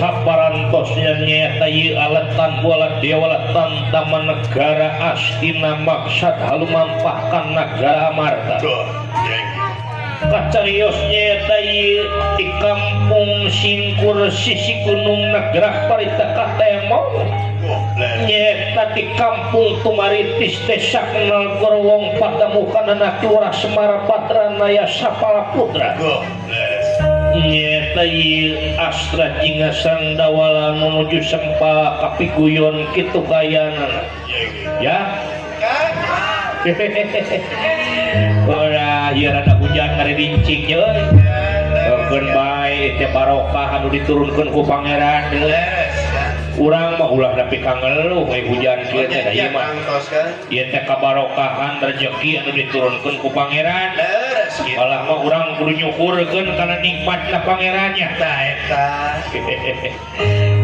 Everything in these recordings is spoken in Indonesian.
saparantosnya nyata ieu alatan wala dewalatan taman negara astina maksad halumampahkan negara amarta kacarios nyata ieu di kampung Singkur sisi gunung negara parita katemo nyata di kampung Tumaritis desa kenal gorwong padamukan anak kelurahan Semara Patranaya Sapala Putra nyata Astra jinga sandawala menuju sempa kapiguyon kitu kayanan ya ora ieu rada hujan kari rincing euy keun bae teh barokah anu diturunkeun ku pangeran urang mah ulah nepi ka ngeluh we hujan kieu teh ieu mah ieu teh kabarokahan rezeki anu diturunkeun ku pangeran malah mah urang kudu nyukurkeun kana nikmatna pangerannya tah eta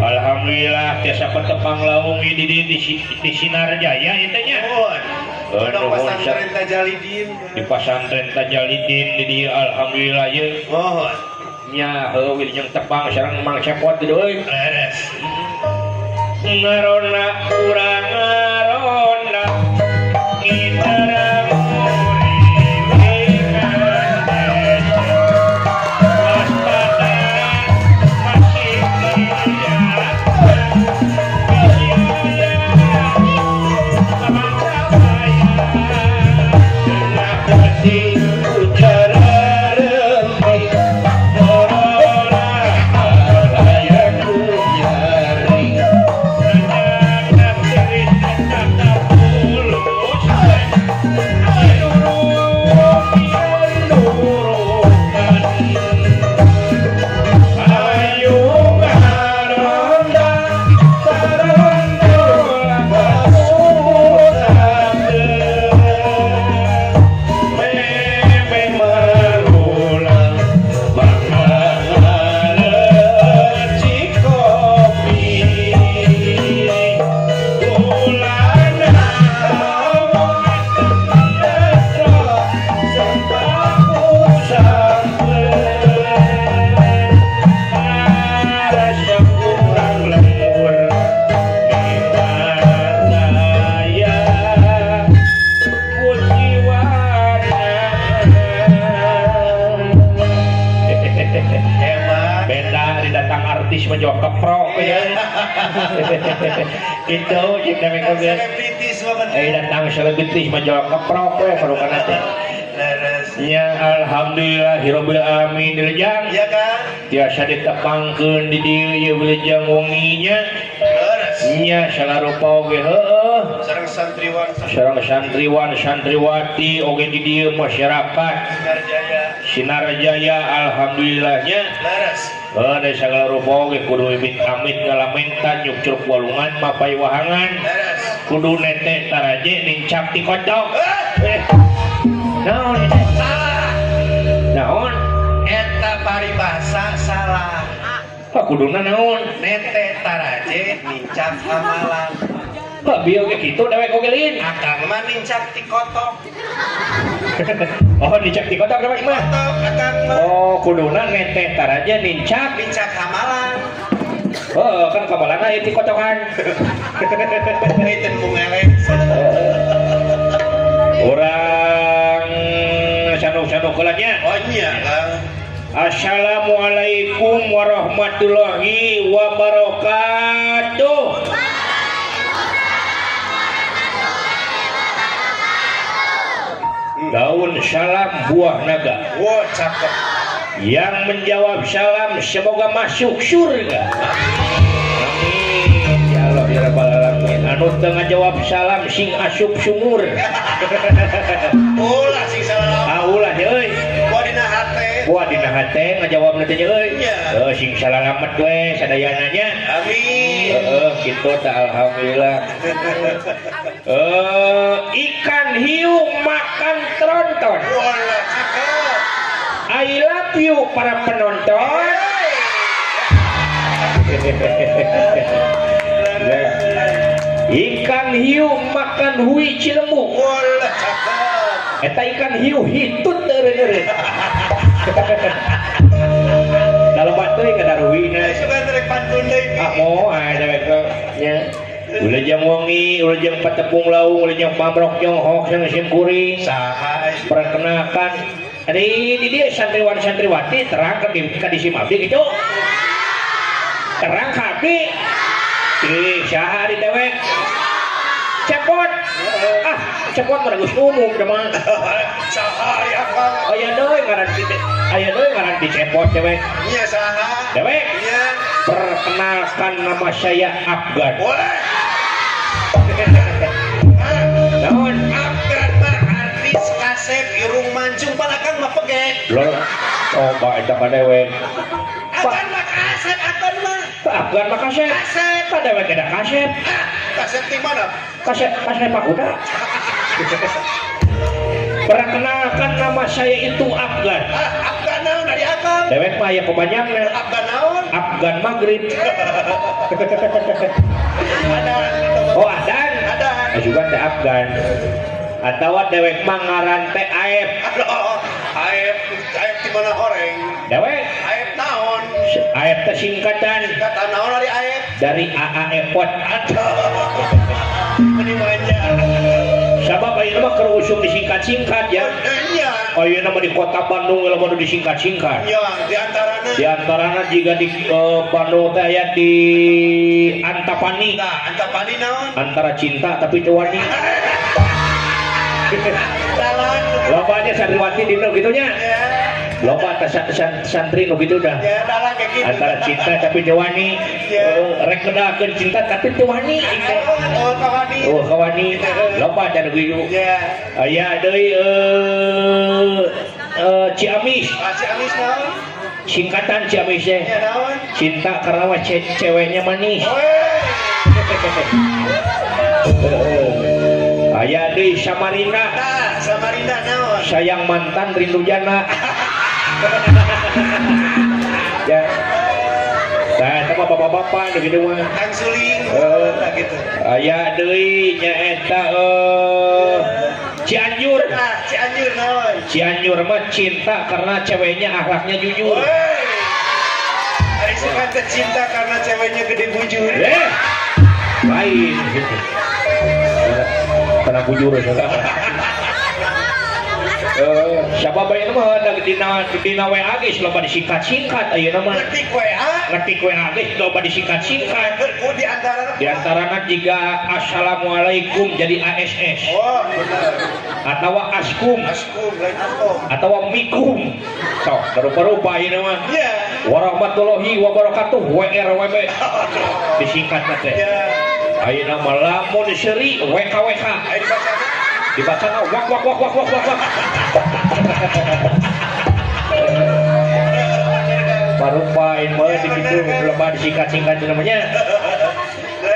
alhamdulillah tiasa petepang laung di Sinarjaya ieu teh nya pesantren Tajalidin di pesantren Tajalidin di dieu alhamdulillah ieu mohon nya heuh jeung tepang sareng Mang Cepot deui leres ngarona urang ngarona ngitara menjawab keprok ya itu jika mereka selebritis banget datang selebritis menjawab keprok ya perlu kan nanti ya alhamdulillah hirobbil amin diljang ya kan biasa ditepangkeun di dieu ieu wilujeng wonginya nya salarupa oge heueuh sareng santriwan santriwati oge di dieu masyarakat Sinarjaya alhamdulillahnya laras ada segala rupa oge kudu amit ngalamentan nyukcuruk walungan mapai wahangan kudu nete taraje nincap ti kocok naon naon eta paribasa salah kuduna naon nete taraje nincap hamalan bieu ge kitu dewek oge lin akang mah nincap ti kotok oh nincap ti kotok dewek mah akang mah oh kuduna nete taraje nincap hamalan oh kan kamalana ieu ti kocokan Iten mungelek orang sanu-sanu kelanya oh iya Kang Assalamualaikum warahmatullahi wabarakatuh. Daun salam buah naga. Wah cakep. Yang menjawab salam semoga masuk surga. Amin. Ya Allah ya Rabbal alamin. Anu teu ngajawab salam sing asup sumur. Ulah sing salam. Ulah euy. Gua dina hate. Gua dina hate ngajawab nanti euy. Iya. Sing salalamet we sadayana nya. Amin. Kitu teh alhamdulillah. Ikan hiu makan tronton. Walah cakep. I love you para penonton. Ikan hiu makan hui Cilemu. Walah cakep. Eta ikan hiu hitut eureun. Kalau batu ke daruina. Sugan rek Atun deui. Mau ada nya. Ulah jang wangi, ulah jang patepung laung, ulah jang pamrok jonghok jeung sim kuring. Saha Perkenalkan di dia santriwan santriwati terang ke di sim abdi gitu. Terang kabeh. Saha di dewek. Cepot. Cepot mah geus umum mah. saha ya Kang? Aya deui ngaran di cepot dewek. Nya saha? Dewek. Nya. Perkenalkan nama saya Afgan. Boleh. Naon? Afgan mah artis kasep irung mancung palakang mah pege. Lol. Coba eta mah dewek. Afgan mah kasep, Afgan mah. Afgan mah kasep. Kasep. Ka dewek ada kasep. Kasep di mana? Kasep Pak Kuda. Perkenalkan nama saya itu Afgan. Afgan naon dari Akang? Dewek mah aya kebanyakan. Afgan naon? Afgan Maghrib. Ada. Oh adan. Ada. Juga teh Afgan. Atau dewek mah ngaran teh Aep. Aduh, aep di mana horeng? Dewek Aep naon? Aep teh singkatan Kata naon dari aep? dari AA Epot. Aduh. Ini manja. Sabab ayeuna mah keur usum disingkat-singkat ya. Iya. Ayeuna mah di kota Bandung lamun disingkat-singkat. Iya, di antaranya. Di antaranya jika di Bandung teh aya di Antapani. Nah, Antapani naon? Antara cinta tapi teu wani. Dalan. Lobanya santriwati dina kitu nya. Ya. Loba teh santri nu kitu dah. Ya, dalan kayak gitu. Antara cinta tapi teu wani. Rek kedakeun cinta tapi teu wani. Oh, kawani. Oh, kawani. Loba can kitu. Ya. Aya deui Ciamis. Masih amis naon? Singkatan Ciamis teh. Ya naon? Cinta karena mah ceweknya manis. Aya deui Samarinda. Nah, Samarinda naon? Sayang mantan rindu jana. Ya. Nah, eta mah bapak-bapak nu kitu mah. Kang Suling. Nah, gitu. Aya deui nyaeta Cianjur. Nah, Cianjur naon? Cianjur mah cinta karena ceweknya akhlaknya jujur. Hari suka cinta karena ceweknya gede bujur. Lain gitu. Karena bujur saudara. Siapa bayi mah ada dina WA geus loba disingkat-singkat ayeuna mah. Ngetik WA geus loba disingkat-singkat. Di antarana jika assalamualaikum jadi ASS. Oh, benar. Atau askum. Askum lain atom. Atau mikum. Sok, rupa-rupa ayeuna mah. Iya. Warahmatullahi wabarakatuh WRWB. Disingkat teh. Iya. Ayeuna mah lamun seuri WKWK. Ayo dibaca. Dibaca wak. Parupain mah dikitu loba disingkat-singkat namanya.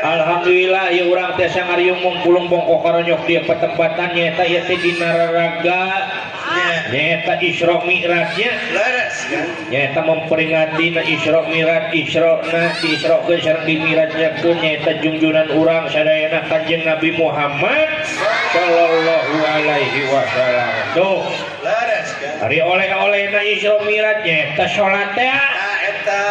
Alhamdulillah ya urang teh sangariung mungkulung bongkok karonyok dia petempatan nyaeta ieu teh dina raraga nyaeta Isra Mi'rajnya. Laras kan. Nyaeta memperingati na Isra Mi'raj Israna diisrokeun sareng dimirajkeun nyaeta junjunan urang sadayana Kanjeng Nabi Muhammad sallallahu alaihi wasallam. Tuh, Laras kan. hari oleh-oleh na Isra Mi'raj nyaeta salat teh. Nah, eta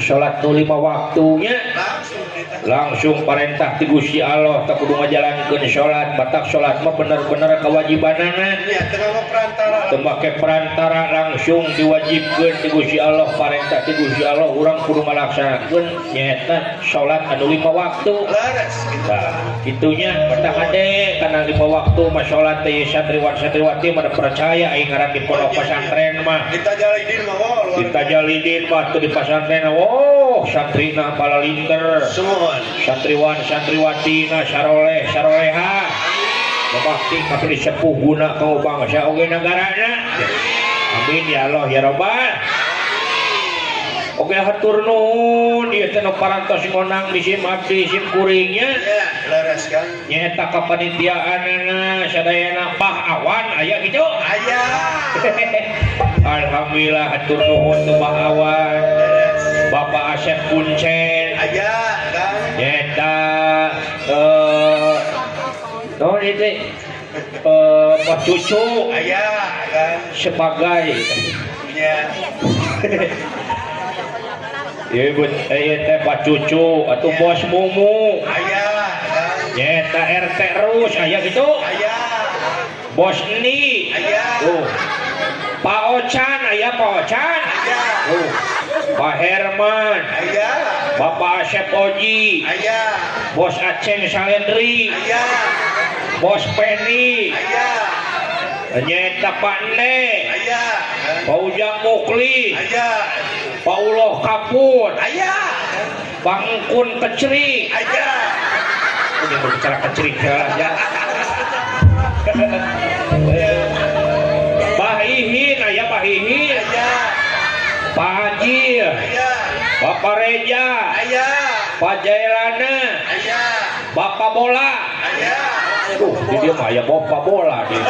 Salat nu 5 waktunya langsung kita. langsung perintah ti Gusti Allah tak kudu ngajalankeun salat batak salat mah bener-bener kewajibanana Iya, tengah perantara. teu make perantara langsung diwajibkeun ti Gusti Allah perintah ti Gusti Allah urang kudu ngalaksanakeun nyaeta salat anu 5 waktu. Laras kita. Nah, itunya batak ade kana 5 waktu mah salat teh santriwan santriwati mah percaya aing ngaran di pondok pesantren mah Kita jalidin mah wah. kita jalidin mah teu di pesantren oh santrina palalinter Semua. santriwan santriwati na saroleh saroleha babakti kapri sepuh guna kau bangsa oge negarana amin ya Allah ya Rabbal oge hatur nuhun ieu teh nu parantos ngonang di sim abdi sim kuringnya Ya, laras kan. nyaeta kapanitiaanana sadayana Pak Awan aya kitu Ayah. alhamdulillah hatur nuhun teu Pak Awan Bapak Asep Kuncen Ayah kan. nyata non itu Pak Cucu Ayah kan. sebagai Ya. ieu teh Pak Cucu atuh bos Mumu Aya. nyeta RT terus aya gitu Aya. bos Ni Aya. tuh Pak Ocan aya Pak Ocan Aya. tuh Pak Herman Aya. Bapak Asep Oji Aya. bos Aceng Salendri Aya. bos Penny Aya. nyeta Pak Ne Aya. Pak Ujang Mukli Aya. Pak Uloh Kapur Aya. Bang Kun Kecri Aya. ini berbicara Kecri ya Pak Ihin aya Pak Ihin Aya. Pak Haji Aya. Bapak Reja Aya. Pak Jailana Aya. Bapak Bola Aya. tuh di dia mah aya Bapak Bola dia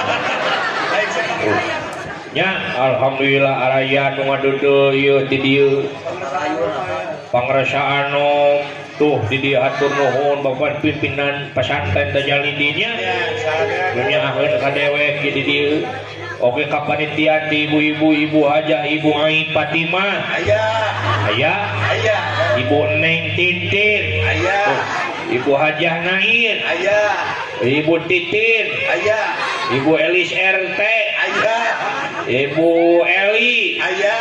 nya alhamdulillah araya nu ngaduduh ieu ti dieu pangrasa anu tuh di dieu hatur nuhun Bapak pimpinan pesantren Tajalidinya nyaahkeun ka dewek di dieu oke ka panitia ti ibu-ibu Ibu Hajah Ibu Ai Fatimah Aya. aya Aya. Ibu Neng Tintin Aya. tuh, Ibu Hajah Nain Aya. Ibu Titin Aya. Ibu Elis RT Aya. Ibu Eli Aya.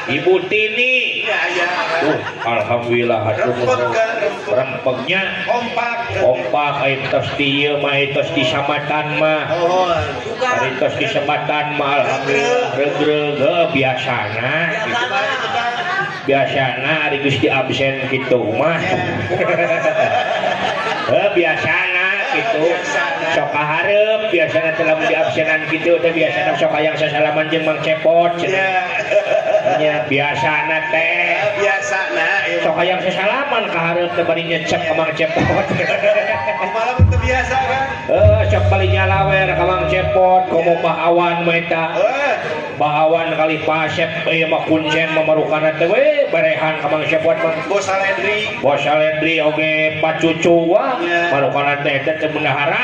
Ibu Tini Aya. alhamdulillah hatur Rempeg kan, rempeg. rempegnya Kompak. kompak tos di ieu mah tos di samatan mah Oh. ari tos di samatan mah alhamdulillah regreg biasana gitu. Biasana ari geus di absen kitu mah biasana gitu sok kaharep biasana teh lamun di absenan kitu teh biasana sok hayang sasalaman jeung Mang Cepot cenah nya biasana teh Biasa nah. sok hayang sasalaman kaharep teh bari nyecep ka Mang Cepot Malam itu biasa kan. sok bali nyalawer ka Mang Cepot komo Awan mah eta Bahawan kali pasep mah kuncen mamarukan teh we barehan ka Mang Cepot mah Bos Alendri. Bos Alendri oge Pak Cucu wah marukan teh teh bendahara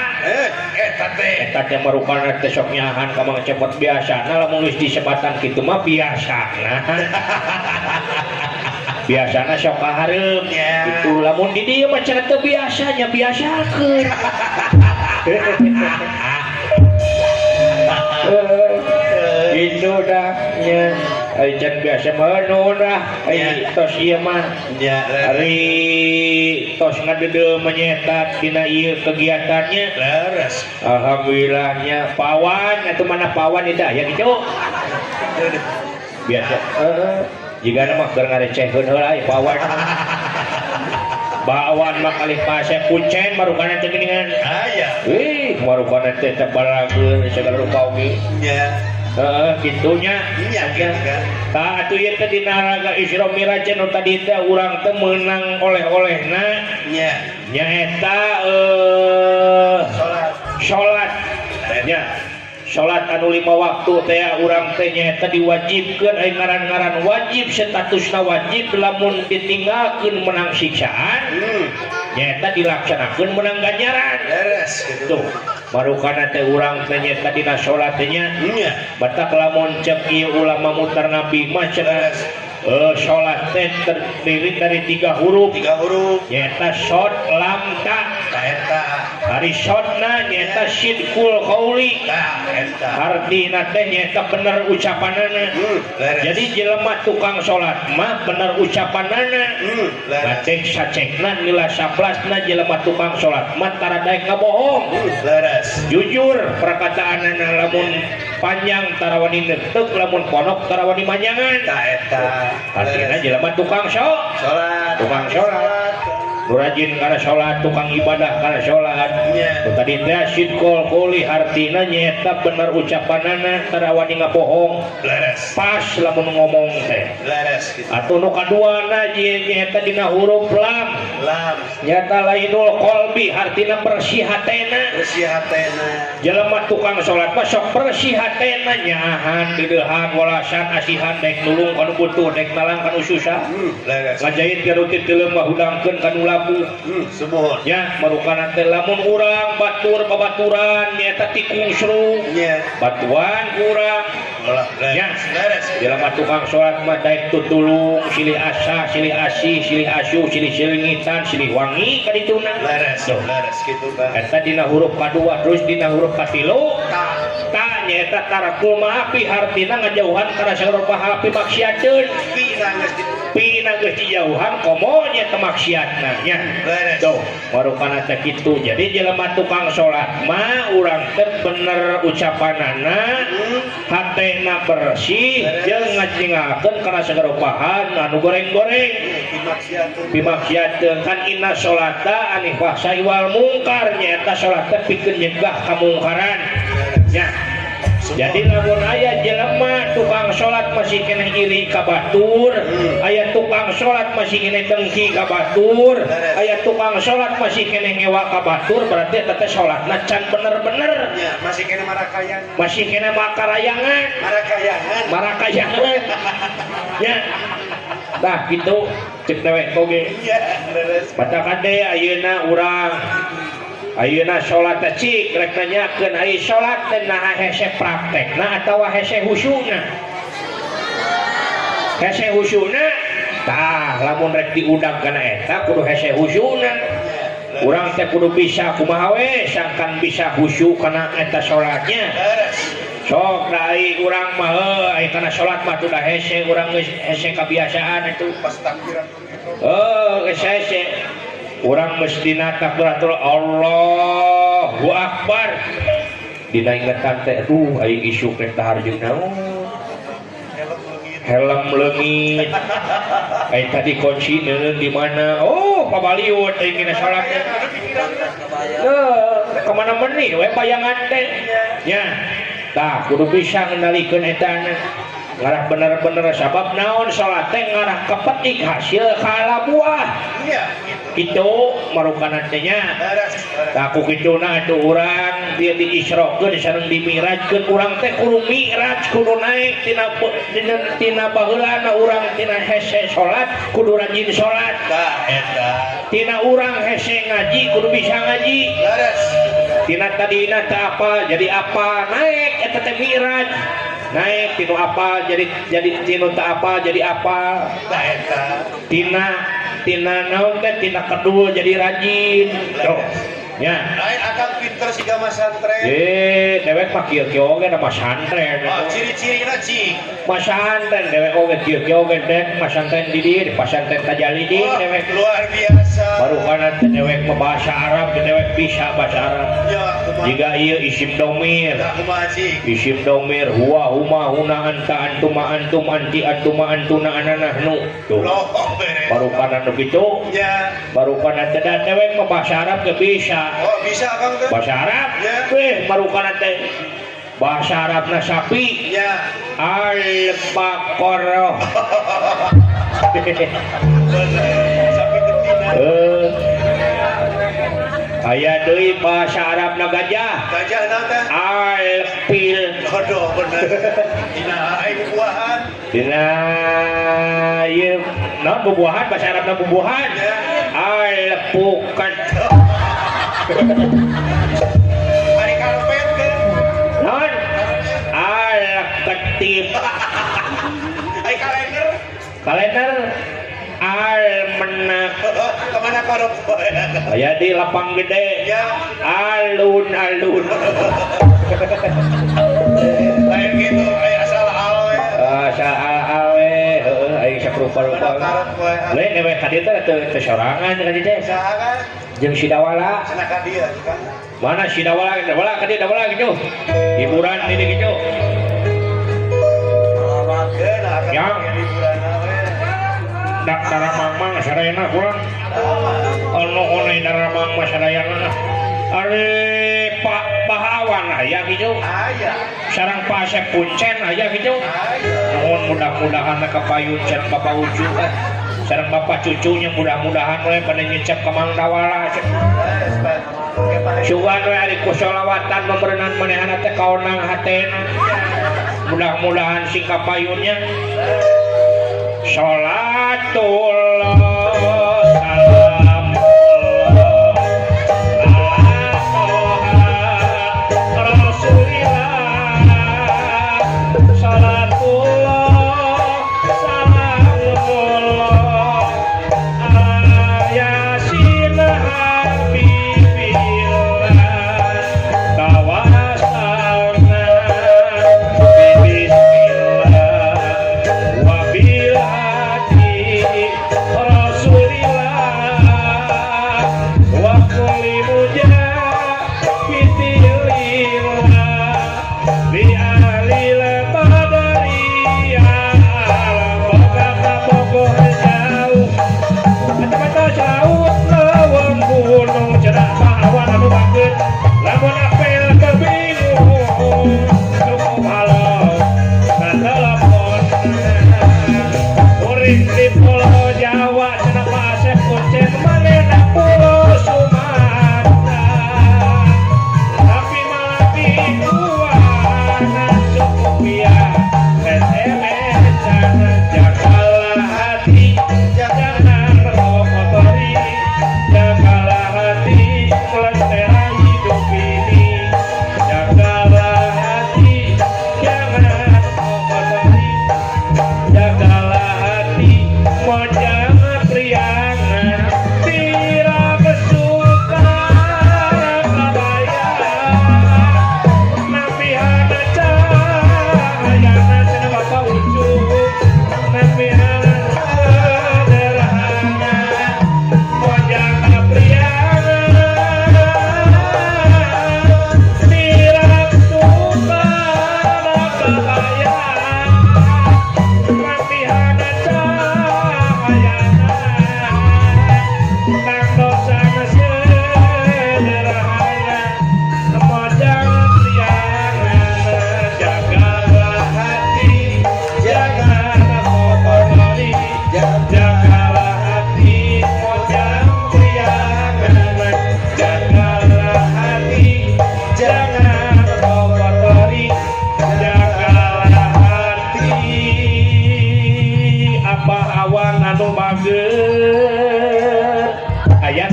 eta teh marukan teh sok nyahan ka Mang Cepot biasana lamun geus disebatan kitu mah biasana biasana sok kaharep itu lamun di dieu mah cenah teu biasanya biasakeun itu dah nya acan biasa meuneun dah tos ieu mah ari tos ngadeudeul menyetat dina ieu kegiatannya Leres. alhamdulillahnya pawan atuh mana pawan eta ya kitu biasa jika mah keur ngarecehkeun heula pawan bawan mah kali pasep kuncen marukana teh geuningan Aya. marukana teh balageun segala rupa oge Ya. gitunya Iya gitu kan. tah atuh ieu teh dina raga Isra Miraj nu tadi teh urang teh meunang oleh-olehna Ya. nyaeta Salat. salat nya salat anu 5 waktu teh urang teh nyaeta diwajibkeun aya ngaran-ngaran wajib statusna wajib lamun ditinggalkeun menang siksaan nyaeta dilaksanakeun menang ganjaran Leres gitu. tuh marukana teh urang teh nyaeta dina salat teh nya Iya. batak lamun cek ieu ulama mutar nabi mah cenah salat teh terdiri dari 3 huruf 3 huruf. nyaeta shod lam ta Eta. hari shodna nyaeta sidqul qauli Eta. artina teh nyaeta bener ucapanana Leres. jadi jelema tukang salat mah bener ucapanana Leres. ngacek sacekna nila saplasna jelema tukang salat mah tara daek ngabohong Leres. jujur perkataanana lamun panjang tarawani neuteuk lamun ponok tarawani manjangan Eta. artina jelema tukang Salat. tukang salat nu rajin kana salat tukang ibadah kana salat Iya. tadi teh sidqul qauli artina nyaeta bener ucapanana tara wani ngabohong Leres. pas lamun ngomong teh Leres gitu. atuh nu kaduana nyaeta dina huruf lam Lam. nyaeta lainul qalbi artina bersih hatena Bersih hatena. jelema tukang salat mah sok bersih hatena nyahan deudehan walasan asihan dek nulung kanu butuh dek nalang kanu susah Leres. ngajahit garutit teu mah hudangkeun kanu labu Semohon. nya marukana teh lamun urang batur babaturan nyaeta tikung sru Nya. batuan urang Ya, jelema tukang sholat mah daek tutulung, silih asa, silih asih, silih asyuh, silih silingitan, silih wangi ka dituna. Leres gitu Bang. Eta dina huruf kadua terus dina huruf katilu. Ta nyaeta tarakul maafi hartina ngajauhan kana sarupa hapi maksiateun. Pina geus dijauhan komo nya teu maksiatna nya. Tuh, marupana teh kitu. Jadi jelema tukang sholat mah urang teh bener ucapanana, hatena bersih, jeung ngajingakeun kana sarupahan anu goreng-goreng. Bimaksiateun kan inna sholata anil fahsai wal mungkar nyaeta sholat teh pikeun nyegah kamungkaran. Ya. Jadi lamun aya jelema tukang sholat masih kena iri ka batur, aya tukang sholat masih kena dengki ka batur, aya tukang sholat masih kena ngewa ka batur, berarti eta teh sholatna can bener-bener. Ya, masih kena marakayan. Masih kena makarayangan. Marakayangan. Ya. Tah kitu cek dewek oge. Iya, leres. Mata kade ayeuna urang ayeuna sholat teh cik rek nanyakeun ai sholat teh naha hese praktekna atawa hese husyuna. Hese husyuna tah lamun rek diundang kana eta kudu hese husyuna. Urang teh kudu bisa kumaha we sangkan bisa husyuk kana eta sholatnya. Sok dai urang mah heuh kana sholat mah teu da hese urang geus hese kabiasaan itu Pas takbiran. geus hese. Urang mestina takbiratul Allahu Akbar. Dina ingatan teh aduh aing isuk rek taharjeun naon. Helm leungit. Ai tadi kunci neureun di mana? Oh, pabaliut aing dina salat. Ka mana meuni we bayangan teh. Nya. Tah kudu bisa ngendalikeun eta ngarah bener-bener sabab naon salat teh ngarah kepetik hasil kalabuah. Iya, itu marukana teh nya. Tah ku kituna atuh urang dia diisrokeun sareng dimirajkeun urang teh kudu miraj kudu naik tina baheulana urang tina hese salat kudu rajin salat. Tah eta. Tina urang hese ngaji kudu bisa ngaji. Leres. Tina tadina teh apa jadi apa naik eta teh miraj. Naik tinu apa jadi tinu tak apa jadi apa tina naon teh tina kedua jadi rajin tuh ya lain akan pinter siga mas santren dewek mah kieu-kieu oge nama santren ciri-cirina cik mas santren dewek oge kieu-kieu oge dek mas santren di dieu di pasantren Tajalidin dewek luar biasa baru kana dewek mah bahasa Arab dewek bisa bahasa Arab ya jika ieu isim domir isim domir huwa huma huna anta antuma antum anti antuma antuna ananahnu tuh baru kana nu kitu ya baru kana teh dewek mah bahasa Arab ge bisa oh bisa Kang teh bahasa Arab baru kana teh bahasa Arabna sapi ya al-baqarah sapi betina aya deui bahasa Arabna gajah naon teh al-fil aduh bener dina aing buahan dina ieu naon bubuahan bahasa Arabna bubuahan al-pukat hari karpet ke naon al-ketip hari kalender al-menak kemana korup aya di lapang gede ya alun-alun lain gitu asal awe asal awe heueuh aya sakrupa-rupa lain dewe ka dieu teh sorangan ka dieu teh saha jeung sidawala cenah ka dieu kan mana sidawala ka dieu dawala gitu hiburan ini gitu alamatkeun akan ya hiburan we dak daramang sarayana kurang anu oneh daramang sarayana ari Pak Pahawan aya gitu aya sareng Pak Asep Kuncen aya gitu nuhun mudah-mudahan kapayun sareng Bapak Ucu sareng Bapak cucunya mudah-mudahan we pada nyecep ka Mang Dawala sugan we ari ku sholawatan membeureunaan manehna teh kaonang hatena mudah-mudahan sing kapayunnya sholatullah salam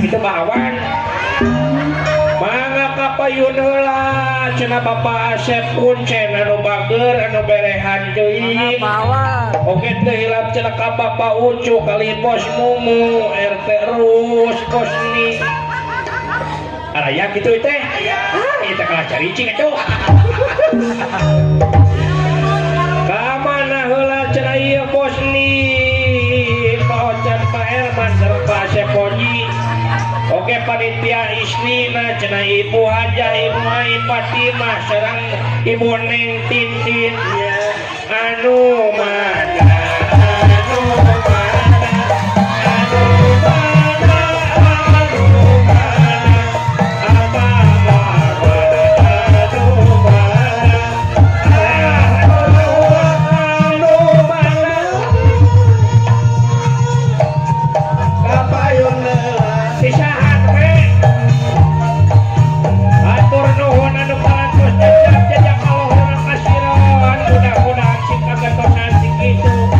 gitu bawan mangga kapayun heula cenah Bapak Asep kuncen anu bager anu berehan deui oke teh hilap cenah ka Bapak Ucu kali Bos Mumu RT Rus Kosni araya gitu teh eta kalah caricing atuh ka mana heula cenah ieu Kosni Pak Ocan Pak Herman sareng Pak Asep Ponji oke panitia istrina cenah Ibu Hajah Ibu Ai Fatimah sareng Ibu Neng Tintin anu mana anu mana anu mana anu mana apa anu mana anu mana kapayun sisahan we atur nuhun anu parantos jajak Allah urang kasiron mudah-mudahan sing kagantosan sing kitu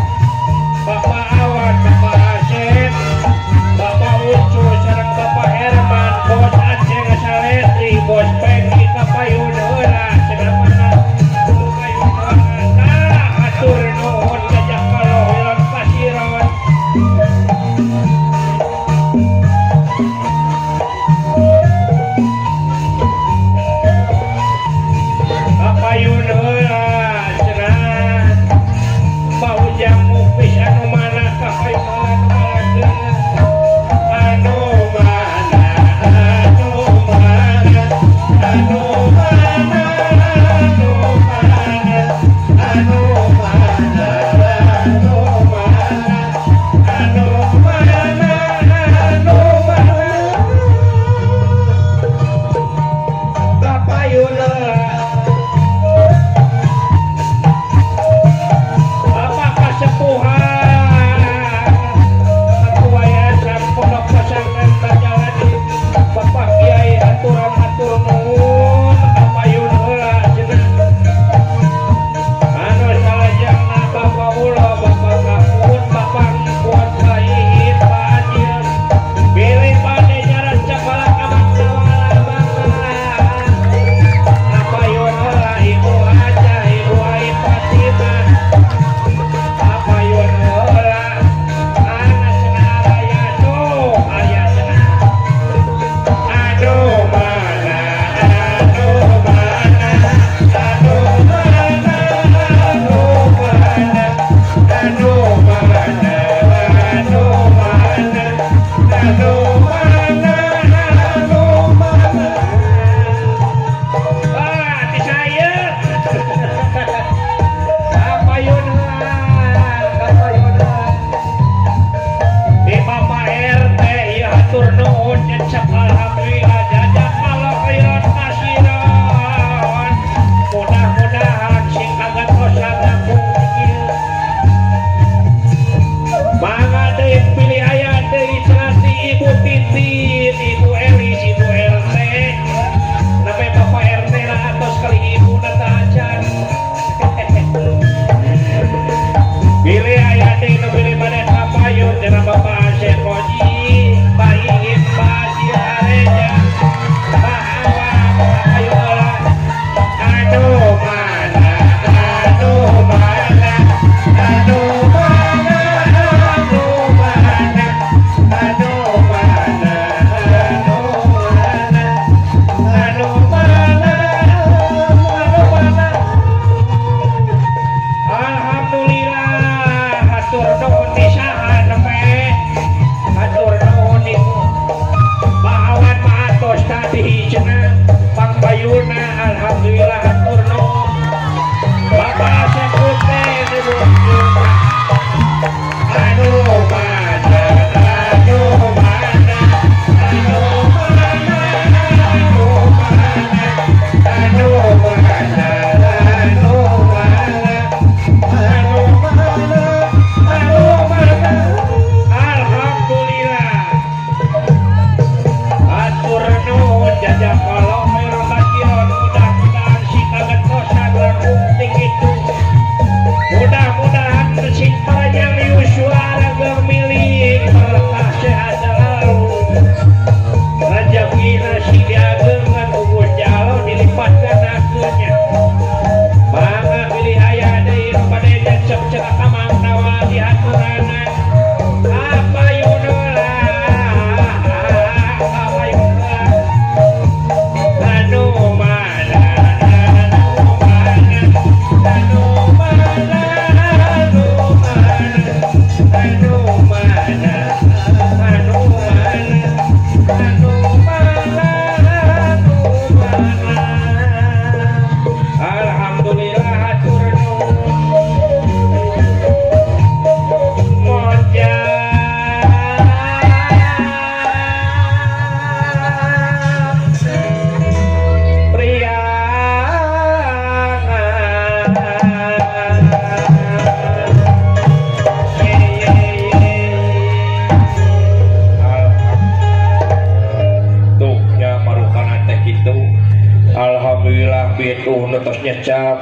itu nutos nyecap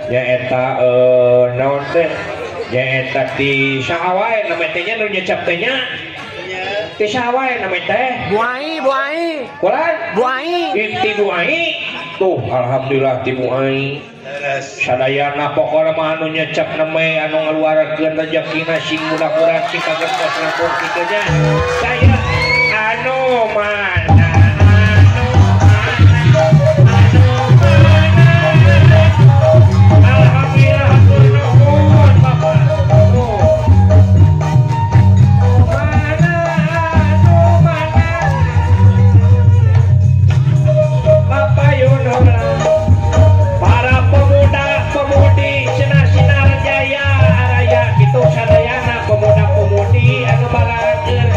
nyaeta naon teh nyaeta ti sahawae namanya tehnya nu nyecap tehnya ti sahawae namanya teh Buai kulan Buai ti buai tuh alhamdulillah ti buai sadayana pokokna mah anu nyecap nama anu ngaluarkeun rezekina sing mudah-mudahan sing kagertos lapor kitu nya saya anu mana alhamdulillah hatur nuhun Bapak Bapak Yunola para pemuda-pemudi Sinar Jaya Araya gitu sadayana pemuda-pemudi anu balakeur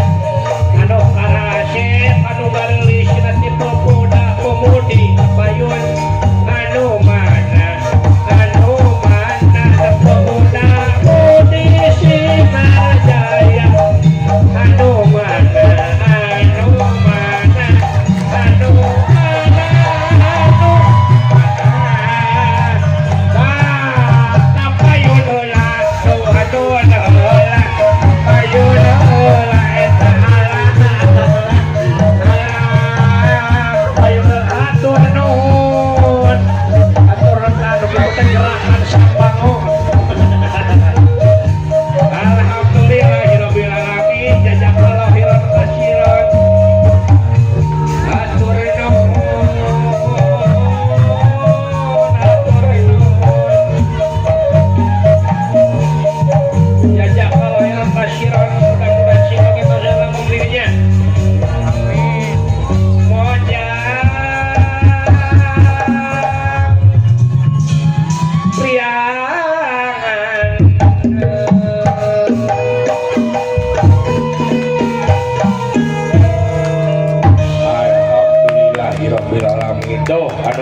anu karasep anu garelis nanti pemuda-pemudi payun anu mana pemuda-pemudi Sinar Jaya anu mana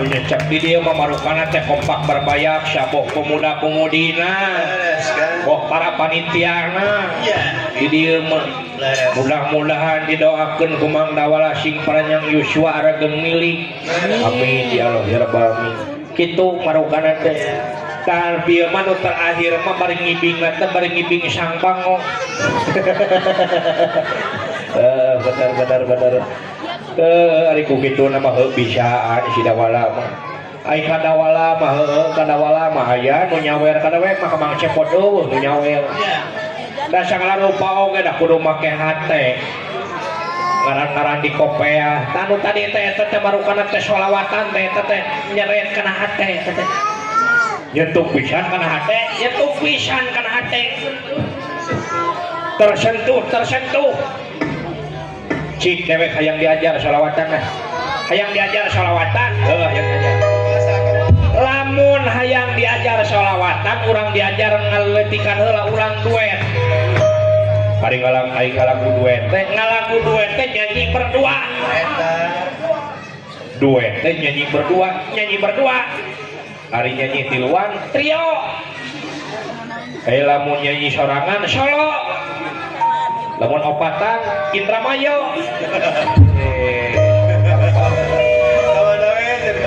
anu nyecek di dia memarukana teh kompak berbayar saboh pemuda-pemudina boh para panitiana di dia mah mudah-mudahan didoakeun ku Mang Dawala sing paranyang yuswa arageng milik amin ya Allah ya rabbal alamin kitu marukana teh kan bieu mah nu terakhir mah bari ngibingna teh bari ngibing sang bango benar ari ku kitu nama bisaan si Dawala mah ai kadawala mah aya nu nyawer kadawe mah Mang Cepot eueuh nu nyawer da sagala rupa oge da kudu make hate ngaran-ngaran di kopea tanu tadi teh teh marukana teh sholawatan teh teh nyeret kana hate teh nyentuh pisan kana hate tersentuh cik dewek hayang diajar sholawatan hayang diajar sholawatan hayang diajar lamun hayang diajar sholawatan urang diajar ngaletikan heula urang duet paling ngalagu duet teh nyanyi berdua nyanyi berdua hari nyanyi tiluan trio lamun nyanyi sorangan solo lamun opatan Indramayu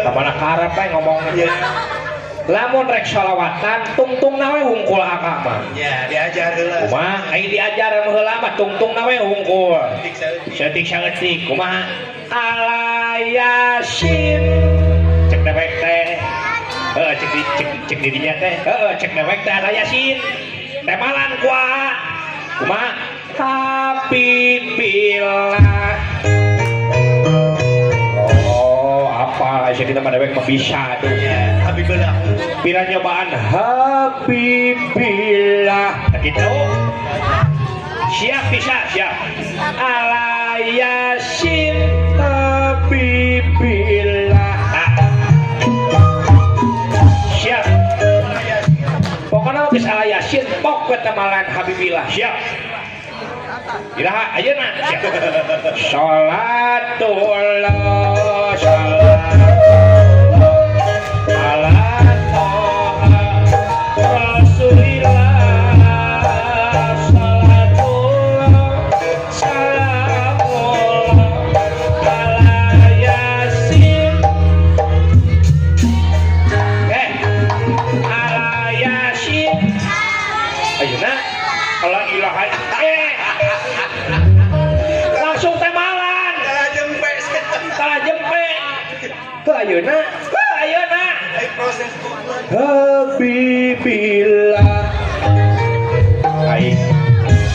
tamana karep bae ngomongna lamun rek sholawatan tungtung nawe hungkul akama ya diajar heula kumaha ai diajar heula mah tungtung nawe hungkul setik saeutik kumaha alayasin cek dewek teh cek dirinya teh cek dewek teh alayasin temalan kumaha Habibillah apa sih kita mendewek mah bisa tuh Habibillah pira nyobaan Habibillah gitu siap bisa siap ala yasin Habibillah siap pokoknya geus ala yasin pok ketemalan Habibillah siap iraha ayeuna sholatullah ala rasulillah sholatullah salamullah ala yasin ayeuna ayeuna Ai proses Habibillah ai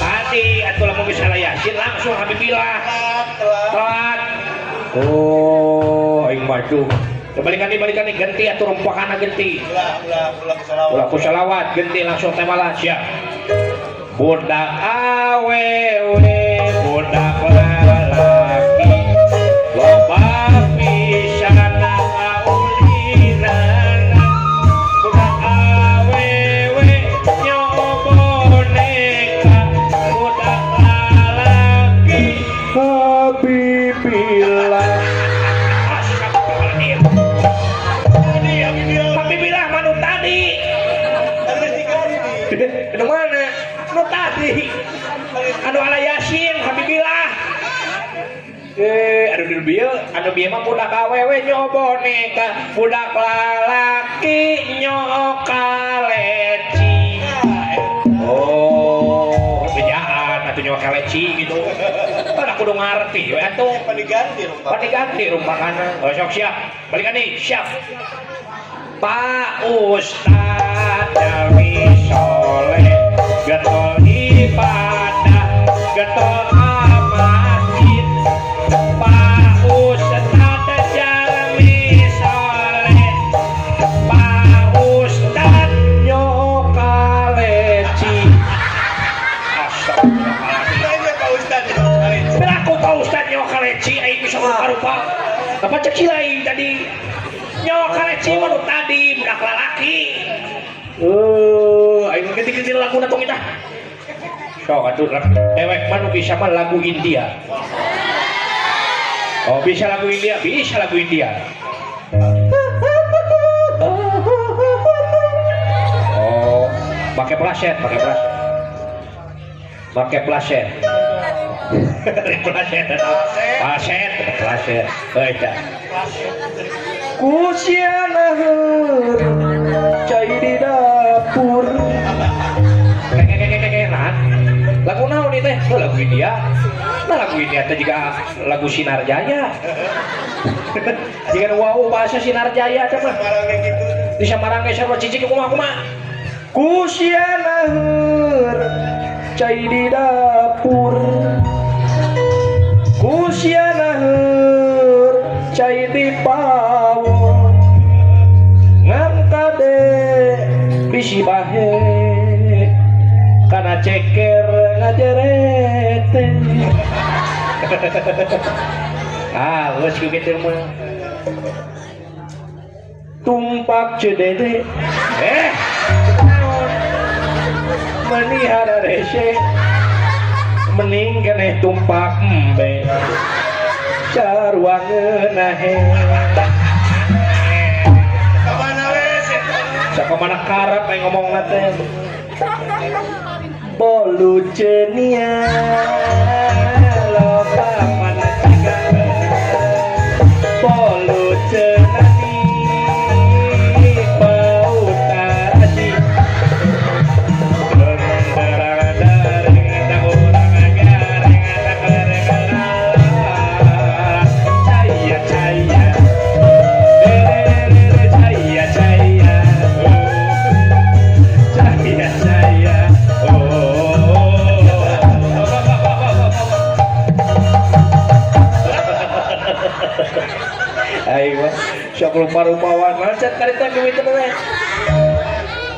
tadi atuh lamun bisa yasin langsung Habibillah telat oh aing maju balikan nih ganti atuh rumpakana ganti ulah ku salawat ganti langsung temalah siap budak awewe budak lalaki loba pisan ngaulinan budak awewe nyoboneka budak lalaki Habibillah Habibillah manu tadi anu mana anu tadi anu ala yasin Habibillah anu bieu mah budak awewe nyoboneka budak lalaki nyokaleci oh bejaan atuh nyokaleci gitu kan aku udah ngerti we atuh paniganti rumpakana oh sok siap balikan nih siap Pak Ustadz Jawi Soleh getol ibadah getol amasjid Pak Ustadz Jawi Soleh Pak Ustadz nyokaleci astagfirullahaladzim beraku Pak Ustadz nyokaleci aing bisa rupa apa cek lain tadi nyokaleci manu tadi budak lalaki aing ganti lagu na tong kita sok atuh dewek manu bisa mah lagu India oh bisa lagu India oh pakai plaset baca kusiana cai di dapur nah lagu naon nih teh lagu India teh juga lagu Sinar Jaya jika wow bahasa Sinar Jaya teh mah di Samarang ge sarua cicing kumaha kusiana cai di dapur kusiana cai di pawon ngan kade bisi bahe kana ceker ngajerete geus kitu mah tumpak cedede menihara rese mending keneh tumpak embe sarua ngeunahe sakamana karep aya ngomongna teh bolu cenia loba mana ciga bolu cenani bau tarasi ayo sok rupa-rupawan macet karita duit teh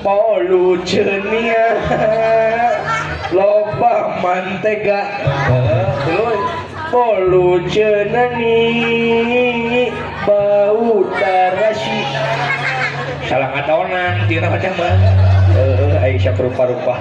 bolu cenia loba mantega bolu cenani bau tarasi salah ngatonan tina macam mah aisyah rupa-rupa